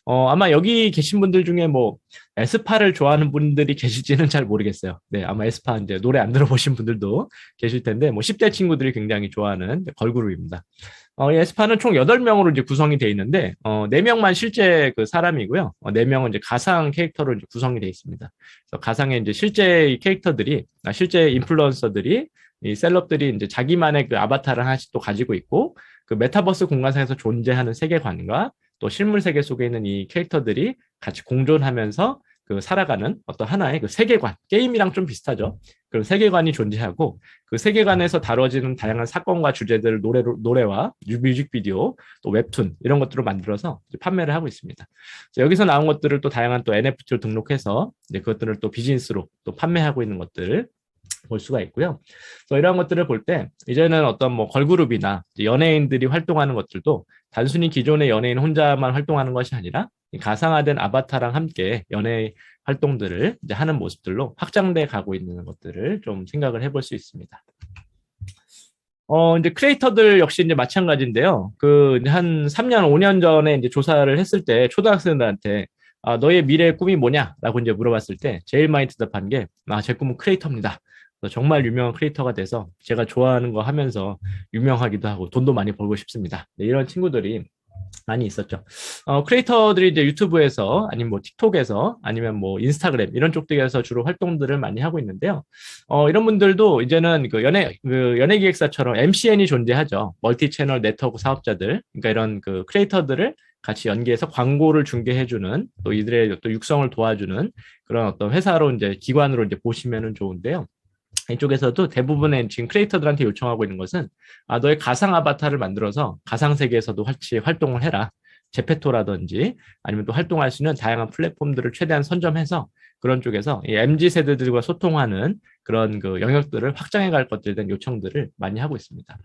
아마 여기 계신 분들 중에 뭐 에스파를 좋아하는 분들이 계실지는 잘 모르겠어요. 네, 아마 에스파 이제 노래 안 들어보신 분들도 계실 텐데 뭐 10대 친구들이 굉장히 좋아하는 걸그룹입니다. 이 에스파는 총 8명으로 이제 구성이 되어 있는데, 4명만 실제 그 사람이고요. 4명은 이제 가상 캐릭터로 이제 구성이 되어 있습니다. 그래서 가상의 이제 실제 캐릭터들이, 실제 인플루언서들이, 이 셀럽들이 이제 자기만의 그 아바타를 하나씩 또 가지고 있고, 그 메타버스 공간상에서 존재하는 세계관과 또 실물 세계 속에 있는 이 캐릭터들이 같이 공존하면서 그 살아가는 어떤 하나의 그 세계관, 게임이랑 좀 비슷하죠. 그런 세계관이 존재하고 그 세계관에서 다뤄지는 다양한 사건과 주제들을 노래와 뮤직비디오, 또 웹툰 이런 것들을 만들어서 판매를 하고 있습니다. 여기서 나온 것들을 또 다양한 또 NFT로 등록해서 이제 그것들을 또 비즈니스로 또 판매하고 있는 것들을 볼 수가 있고요. 그래서 이러한 것들을 볼 때 이제는 어떤 뭐 걸그룹이나 연예인들이 활동하는 것들도 단순히 기존의 연예인 혼자만 활동하는 것이 아니라 가상화된 아바타랑 함께 연예 활동들을 이제 하는 모습들로 확장돼 가고 있는 것들을 좀 생각을 해볼 수 있습니다. 이제 크리에이터들 역시 이제 마찬가지인데요. 그 한 3년, 5년 전에 이제 조사를 했을 때 초등학생들한테 너의 미래의 꿈이 뭐냐라고 이제 물어봤을 때 제일 많이 대답한 게 제 꿈은 크리에이터입니다. 정말 유명한 크리에이터가 돼서 제가 좋아하는 거 하면서 유명하기도 하고 돈도 많이 벌고 싶습니다. 네, 이런 친구들이 많이 있었죠. 크리에이터들이 이제 유튜브에서 아니면 뭐 틱톡에서 아니면 뭐 인스타그램 이런 쪽들에서 주로 활동들을 많이 하고 있는데요. 이런 분들도 이제는 그 연예 기획사처럼 MCN이 존재하죠. 멀티 채널 네트워크 사업자들. 그러니까 이런 그 크리에이터들을 같이 연계해서 광고를 중개해주는 또 이들의 또 육성을 도와주는 그런 어떤 회사로 이제 기관으로 이제 보시면은 좋은데요. 이쪽에서도 대부분의 지금 크리에이터들한테 요청하고 있는 것은 너의 가상 아바타를 만들어서 가상 세계에서도 같이 활동을 해라. 제페토라든지 아니면 또 활동할 수 있는 다양한 플랫폼들을 최대한 선점해서 그런 쪽에서 이 MZ 세대들과 소통하는 그런 그 영역들을 확장해 갈 것들에 대한 요청들을 많이 하고 있습니다.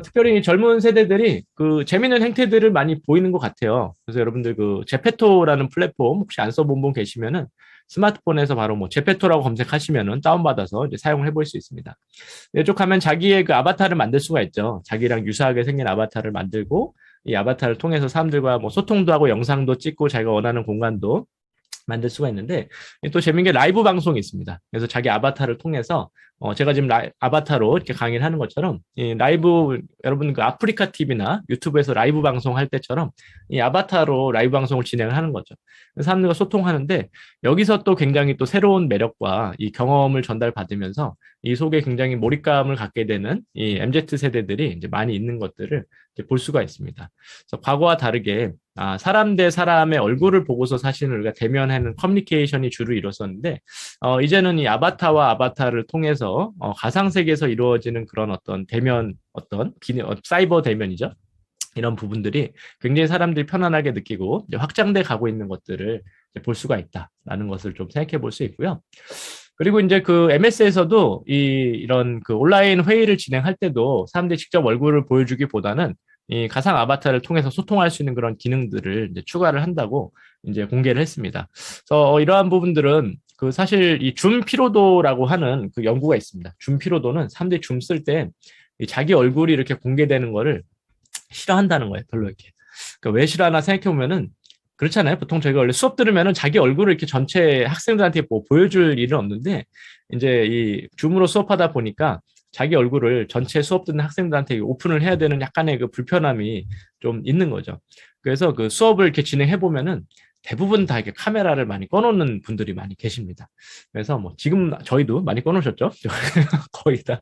특별히 젊은 세대들이 그 재밌는 행태들을 많이 보이는 것 같아요. 그래서 여러분들 그 제페토라는 플랫폼 혹시 안 써본 분 계시면은 스마트폰에서 바로 뭐 제페토라고 검색하시면은 다운받아서 이제 사용을 해볼 수 있습니다. 이쪽 하면 자기의 그 아바타를 만들 수가 있죠. 자기랑 유사하게 생긴 아바타를 만들고 이 아바타를 통해서 사람들과 뭐 소통도 하고 영상도 찍고 자기가 원하는 공간도 만들 수가 있는데 또 재밌는 게 라이브 방송이 있습니다. 그래서 자기 아바타를 통해서 제가 지금 아바타로 이렇게 강의를 하는 것처럼 이 라이브 여러분 그 아프리카 TV나 유튜브에서 라이브 방송할 때처럼 이 아바타로 라이브 방송을 진행을 하는 거죠. 사람들과 소통하는데 여기서 또 굉장히 또 새로운 매력과 이 경험을 전달받으면서 이 속에 굉장히 몰입감을 갖게 되는 이 MZ 세대들이 이제 많이 있는 것들을 이제 볼 수가 있습니다. 그래서 과거와 다르게 사람 대 사람의 얼굴을 보고서 사실은 우리가 대면하는 커뮤니케이션이 주로 이뤘었는데 이제는 이 아바타와 아바타를 통해서 가상 세계에서 이루어지는 그런 어떤 대면 사이버 대면이죠. 이런 부분들이 굉장히 사람들이 편안하게 느끼고 이제 확장돼 가고 있는 것들을 볼 수가 있다라는 것을 좀 생각해 볼 수 있고요. 그리고 이제 그 MS에서도 이런 그 온라인 회의를 진행할 때도 사람들이 직접 얼굴을 보여주기보다는 이 가상 아바타를 통해서 소통할 수 있는 그런 기능들을 이제 추가를 한다고 이제 공개를 했습니다. 그래서 이러한 부분들은 그 사실 이 줌 피로도라고 하는 그 연구가 있습니다. 줌 피로도는 사람들이 줌 쓸 때 자기 얼굴이 이렇게 공개되는 거를 싫어한다는 거예요. 별로 이렇게. 그러니까 왜 싫어하나 생각해 보면은 그렇잖아요. 보통 저희가 원래 수업 들으면은 자기 얼굴을 이렇게 전체 학생들한테 뭐 보여줄 일은 없는데 이제 이 줌으로 수업하다 보니까 자기 얼굴을 전체 수업 듣는 학생들한테 오픈을 해야 되는 약간의 그 불편함이 좀 있는 거죠. 그래서 그 수업을 이렇게 진행해 보면은 대부분 다 이렇게 카메라를 많이 꺼놓는 분들이 많이 계십니다. 그래서 뭐 지금 저희도 많이 꺼놓으셨죠? 거의 다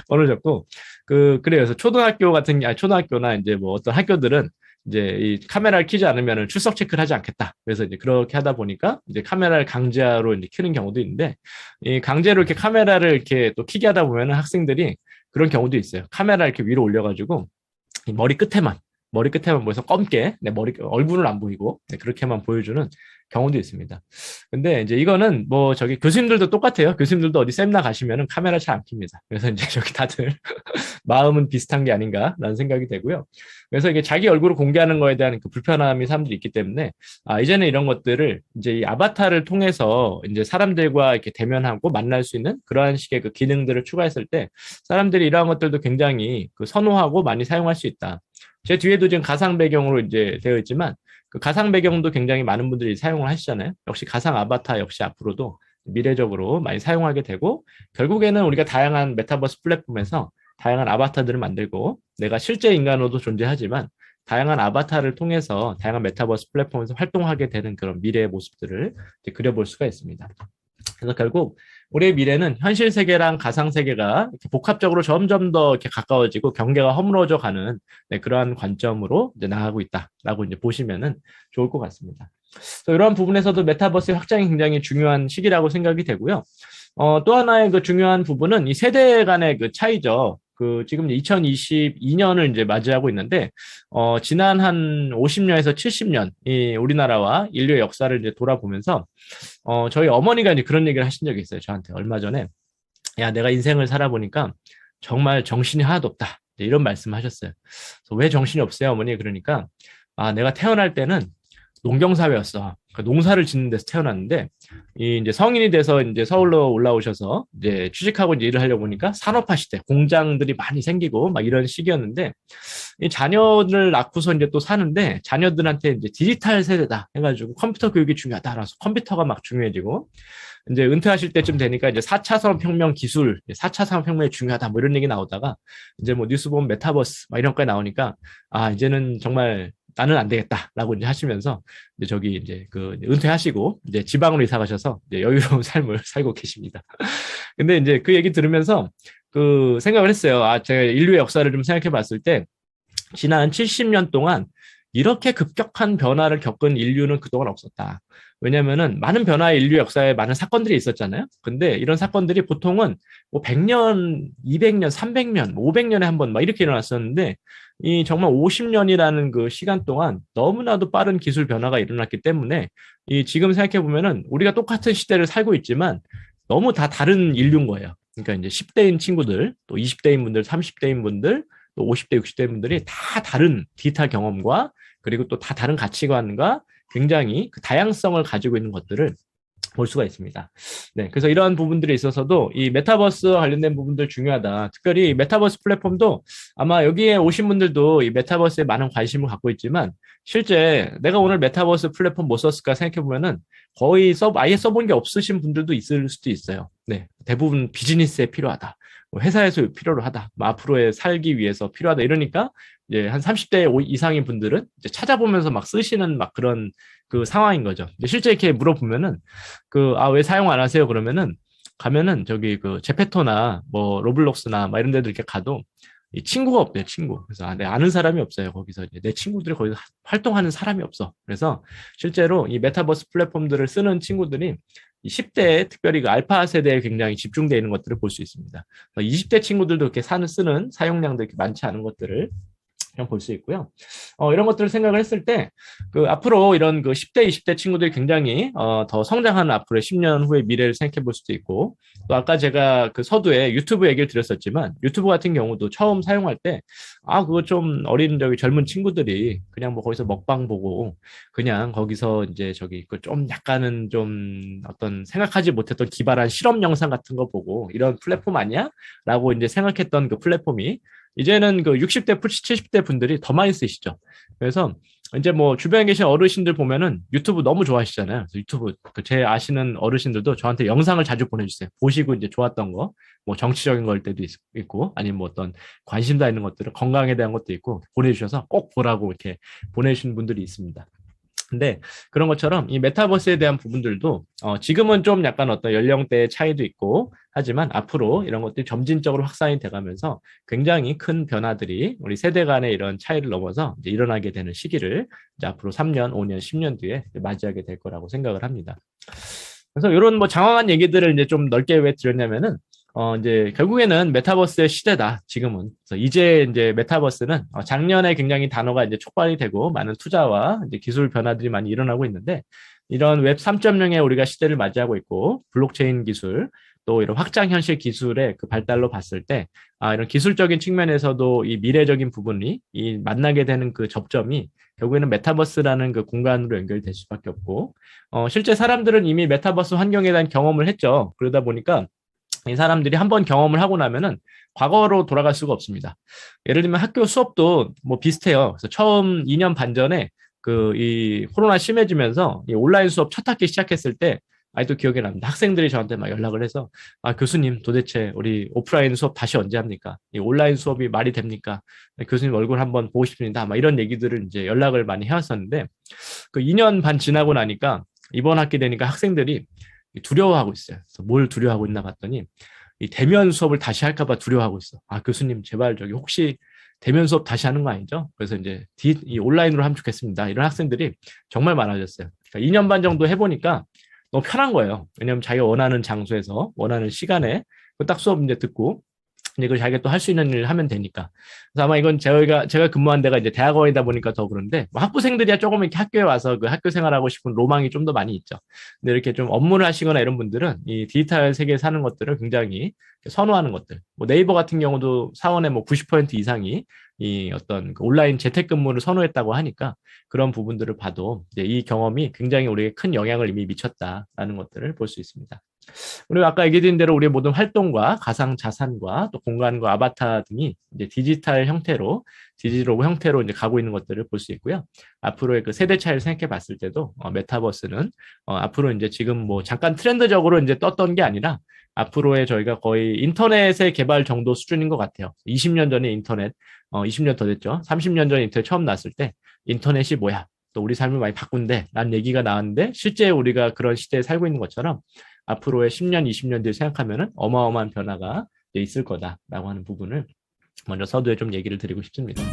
꺼놓으셨고 그래요. 그래서 초등학교 같은 초등학교나 이제 뭐 어떤 학교들은 이제 이 카메라를 켜지 않으면 출석 체크를 하지 않겠다. 그래서 이제 그렇게 하다 보니까 이제 카메라를 강제로 이제 켜는 경우도 있는데 이 강제로 이렇게 카메라를 이렇게 또 켜게 하다 보면은 학생들이 그런 경우도 있어요. 카메라 이렇게 위로 올려가지고 이 머리 끝에만 보여서 검게 내 머리 얼굴은 안 보이고 그렇게만 보여주는 경우도 있습니다. 근데 이제 이거는 뭐 저기 교수님들도 똑같아요. 교수님들도 어디 세미나 가시면은 카메라 잘 안 켭니다. 그래서 이제 저기 다들 마음은 비슷한 게 아닌가라는 생각이 되고요. 그래서 이게 자기 얼굴을 공개하는 거에 대한 그 불편함이 사람들이 있기 때문에 이제는 이런 것들을 이제 이 아바타를 통해서 이제 사람들과 이렇게 대면하고 만날 수 있는 그러한 식의 그 기능들을 추가했을 때 사람들이 이러한 것들도 굉장히 그 선호하고 많이 사용할 수 있다. 제 뒤에도 지금 가상 배경으로 이제 되어 있지만 그 가상 배경도 굉장히 많은 분들이 사용을 하시잖아요. 역시 가상 아바타 역시 앞으로도 미래적으로 많이 사용하게 되고 결국에는 우리가 다양한 메타버스 플랫폼에서 다양한 아바타들을 만들고 내가 실제 인간으로도 존재하지만 다양한 아바타를 통해서 다양한 메타버스 플랫폼에서 활동하게 되는 그런 미래의 모습들을 그려볼 수가 있습니다. 그래서 결국 우리의 미래는 현실 세계랑 가상 세계가 이렇게 복합적으로 점점 더 이렇게 가까워지고 경계가 허물어져 가는 그러한 관점으로 이제 나가고 있다라고 이제 보시면은 좋을 것 같습니다. 이러한 부분에서도 메타버스의 확장이 굉장히 중요한 시기라고 생각이 되고요. 또 하나의 그 중요한 부분은 이 세대 간의 그 차이죠. 그 지금 2022년을 이제 맞이하고 있는데 지난 한 50년에서 70년 이 우리나라와 인류의 역사를 이제 돌아보면서 저희 어머니가 이제 그런 얘기를 하신 적이 있어요. 저한테 얼마 전에 야 내가 인생을 살아보니까 정말 정신이 하나도 없다. 이런 말씀을 하셨어요. 그래서 왜 정신이 없어요, 어머니? 그러니까 내가 태어날 때는 농경사회였어. 그러니까 농사를 짓는 데서 태어났는데, 이제 성인이 돼서 이제 서울로 올라오셔서 이제 취직하고 이제 일을 하려고 보니까 산업화 시대, 공장들이 많이 생기고 막 이런 시기였는데, 이 자녀를 낳고서 이제 또 사는데, 자녀들한테 이제 디지털 세대다 해가지고 컴퓨터 교육이 중요하다. 그래서 컴퓨터가 막 중요해지고, 이제 은퇴하실 때쯤 되니까 이제 4차 산업혁명 기술, 4차 산업혁명이 중요하다 뭐 이런 얘기 나오다가, 이제 뭐 뉴스 보면 메타버스 막 이런 거에 나오니까, 이제는 정말 나는 안 되겠다라고 이제 하시면서 이제 저기 이제 그 은퇴하시고 이제 지방으로 이사 가셔서 이제 여유로운 삶을 살고 계십니다. 근데 이제 그 얘기 들으면서 그 생각을 했어요. 제가 인류의 역사를 좀 생각해 봤을 때 지난 70년 동안 이렇게 급격한 변화를 겪은 인류는 그동안 없었다. 왜냐면은 많은 변화의 인류 역사에 많은 사건들이 있었잖아요. 근데 이런 사건들이 보통은 뭐 100년, 200년, 300년, 500년에 한 번 막 이렇게 일어났었는데 이 정말 50년이라는 그 시간 동안 너무나도 빠른 기술 변화가 일어났기 때문에 이 지금 생각해 보면은 우리가 똑같은 시대를 살고 있지만 너무 다 다른 인류인 거예요. 그러니까 이제 10대인 친구들, 또 20대인 분들, 30대인 분들, 또 50대, 60대 분들이 다 다른 디지털 경험과 그리고 또 다 다른 가치관과 굉장히 그 다양성을 가지고 있는 것들을 볼 수가 있습니다. 네, 그래서 이러한 부분들에 있어서도 이 메타버스와 관련된 부분들 중요하다. 특별히 메타버스 플랫폼도 아마 여기에 오신 분들도 이 메타버스에 많은 관심을 갖고 있지만 실제 내가 오늘 메타버스 플랫폼 못 썼을까 생각해 보면은 거의 아예 써본 게 없으신 분들도 있을 수도 있어요. 네, 대부분 비즈니스에 필요하다. 회사에서 필요로 하다. 앞으로의 살기 위해서 필요하다. 이러니까 이제 한 30대 이상인 분들은 이제 찾아보면서 막 쓰시는 막 그런 그 상황인 거죠. 실제 이렇게 물어보면은 왜 사용 안 하세요? 그러면은 가면은 저기 그 제페토나 뭐 로블록스나 막 이런 데들 이렇게 가도 이 친구가 없대요, 친구. 그래서 내 아는 사람이 없어요. 거기서 이제 내 친구들이 거기서 활동하는 사람이 없어. 그래서 실제로 이 메타버스 플랫폼들을 쓰는 친구들이 이 10대 특별히 그 알파 세대에 굉장히 집중되어 있는 것들을 볼 수 있습니다. 20대 친구들도 이렇게 쓰는 사용량도 이렇게 많지 않은 것들을 볼 수 있고요. 이런 것들을 생각을 했을 때, 앞으로 이런 10대, 20대 친구들이 굉장히, 더 성장하는 앞으로의 10년 후의 미래를 생각해 볼 수도 있고, 또 아까 제가 그 서두에 유튜브 얘기를 드렸었지만, 유튜브 같은 경우도 처음 사용할 때, 그거 좀 어린 젊은 친구들이 그냥 뭐 거기서 먹방 보고, 그냥 거기서 이제 좀 약간은 좀 어떤 생각하지 못했던 기발한 실험 영상 같은 거 보고, 이런 플랫폼 아니야? 라고 이제 생각했던 그 플랫폼이, 이제는 60대, 70대 분들이 더 많이 쓰시죠. 그래서 이제 뭐 주변에 계신 어르신들 보면은 유튜브 너무 좋아하시잖아요. 그래서 유튜브 제 아시는 어르신들도 저한테 영상을 자주 보내주세요. 보시고 이제 좋았던 거, 뭐 정치적인 걸 때도 있고, 아니면 뭐 어떤 관심도 있는 것들을 건강에 대한 것도 있고 보내주셔서 꼭 보라고 이렇게 보내주시는 분들이 있습니다. 근데 그런 것처럼 이 메타버스에 대한 부분들도 지금은 좀 약간 어떤 연령대의 차이도 있고 하지만 앞으로 이런 것들이 점진적으로 확산이 돼가면서 굉장히 큰 변화들이 우리 세대 간의 이런 차이를 넘어서 이제 일어나게 되는 시기를 이제 앞으로 3년, 5년, 10년 뒤에 맞이하게 될 거라고 생각을 합니다. 그래서 이런 뭐 장황한 얘기들을 이제 좀 넓게 왜 드렸냐면은 이제 결국에는 메타버스의 시대다, 지금은. 그래서 이제 메타버스는 작년에 굉장히 단어가 이제 촉발이 되고 많은 투자와 이제 기술 변화들이 많이 일어나고 있는데 이런 웹 3.0의 우리가 시대를 맞이하고 있고 블록체인 기술 또 이런 확장 현실 기술의 그 발달로 봤을 때 이런 기술적인 측면에서도 이 미래적인 부분이 이 만나게 되는 그 접점이 결국에는 메타버스라는 그 공간으로 연결될 수밖에 없고 실제 사람들은 이미 메타버스 환경에 대한 경험을 했죠. 그러다 보니까 이 사람들이 한번 경험을 하고 나면은 과거로 돌아갈 수가 없습니다. 예를 들면 학교 수업도 뭐 비슷해요. 그래서 처음 2년 반 전에 이 코로나 심해지면서 이 온라인 수업 첫 학기 시작했을 때 아직도 기억에 납니다. 학생들이 저한테 막 연락을 해서 교수님 도대체 우리 오프라인 수업 다시 언제 합니까? 이 온라인 수업이 말이 됩니까? 교수님 얼굴 한번 보고 싶습니다. 막 이런 얘기들을 이제 연락을 많이 해왔었는데 그 2년 반 지나고 나니까 이번 학기 되니까 학생들이 두려워하고 있어요. 그래서 뭘 두려워하고 있나 봤더니 이 대면 수업을 다시 할까 봐 두려워하고 있어. 교수님 제발 혹시 대면 수업 다시 하는 거 아니죠? 그래서 이제 이 온라인으로 하면 좋겠습니다. 이런 학생들이 정말 많아졌어요. 그러니까 2년 반 정도 해보니까 너무 편한 거예요. 왜냐면 자기가 원하는 장소에서 원하는 시간에 딱 수업 이제 듣고 이제 그 자기가 또 할 수 있는 일을 하면 되니까. 그래서 아마 이건 제가 근무한 데가 이제 대학원이다 보니까 더 그런데 뭐 학부생들이야 조금 이렇게 학교에 와서 그 학교 생활하고 싶은 로망이 좀 더 많이 있죠. 근데 이렇게 좀 업무를 하시거나 이런 분들은 이 디지털 세계에 사는 것들을 굉장히 선호하는 것들. 뭐 네이버 같은 경우도 사원의 뭐 90% 이상이 이 어떤 그 온라인 재택근무를 선호했다고 하니까 그런 부분들을 봐도 이제 이 경험이 굉장히 우리에게 큰 영향을 이미 미쳤다라는 것들을 볼 수 있습니다. 그리고 아까 얘기드린 대로 우리의 모든 활동과 가상 자산과 또 공간과 아바타 등이 이제 디지털 형태로, 디지로그 형태로 이제 가고 있는 것들을 볼 수 있고요. 앞으로의 그 세대 차이를 생각해 봤을 때도 메타버스는 앞으로 이제 지금 뭐 잠깐 트렌드적으로 이제 떴던 게 아니라 앞으로의 저희가 거의 인터넷의 개발 정도 수준인 것 같아요. 20년 전에 인터넷, 20년 더 됐죠. 30년 전에 인터넷 처음 났을 때 인터넷이 뭐야? 또 우리 삶을 많이 바꾼대. 라는 얘기가 나왔는데 실제 우리가 그런 시대에 살고 있는 것처럼 앞으로의 10년, 20년 뒤를 생각하면은 어마어마한 변화가 있을 거다라고 하는 부분을 먼저 서두에 좀 얘기를 드리고 싶습니다.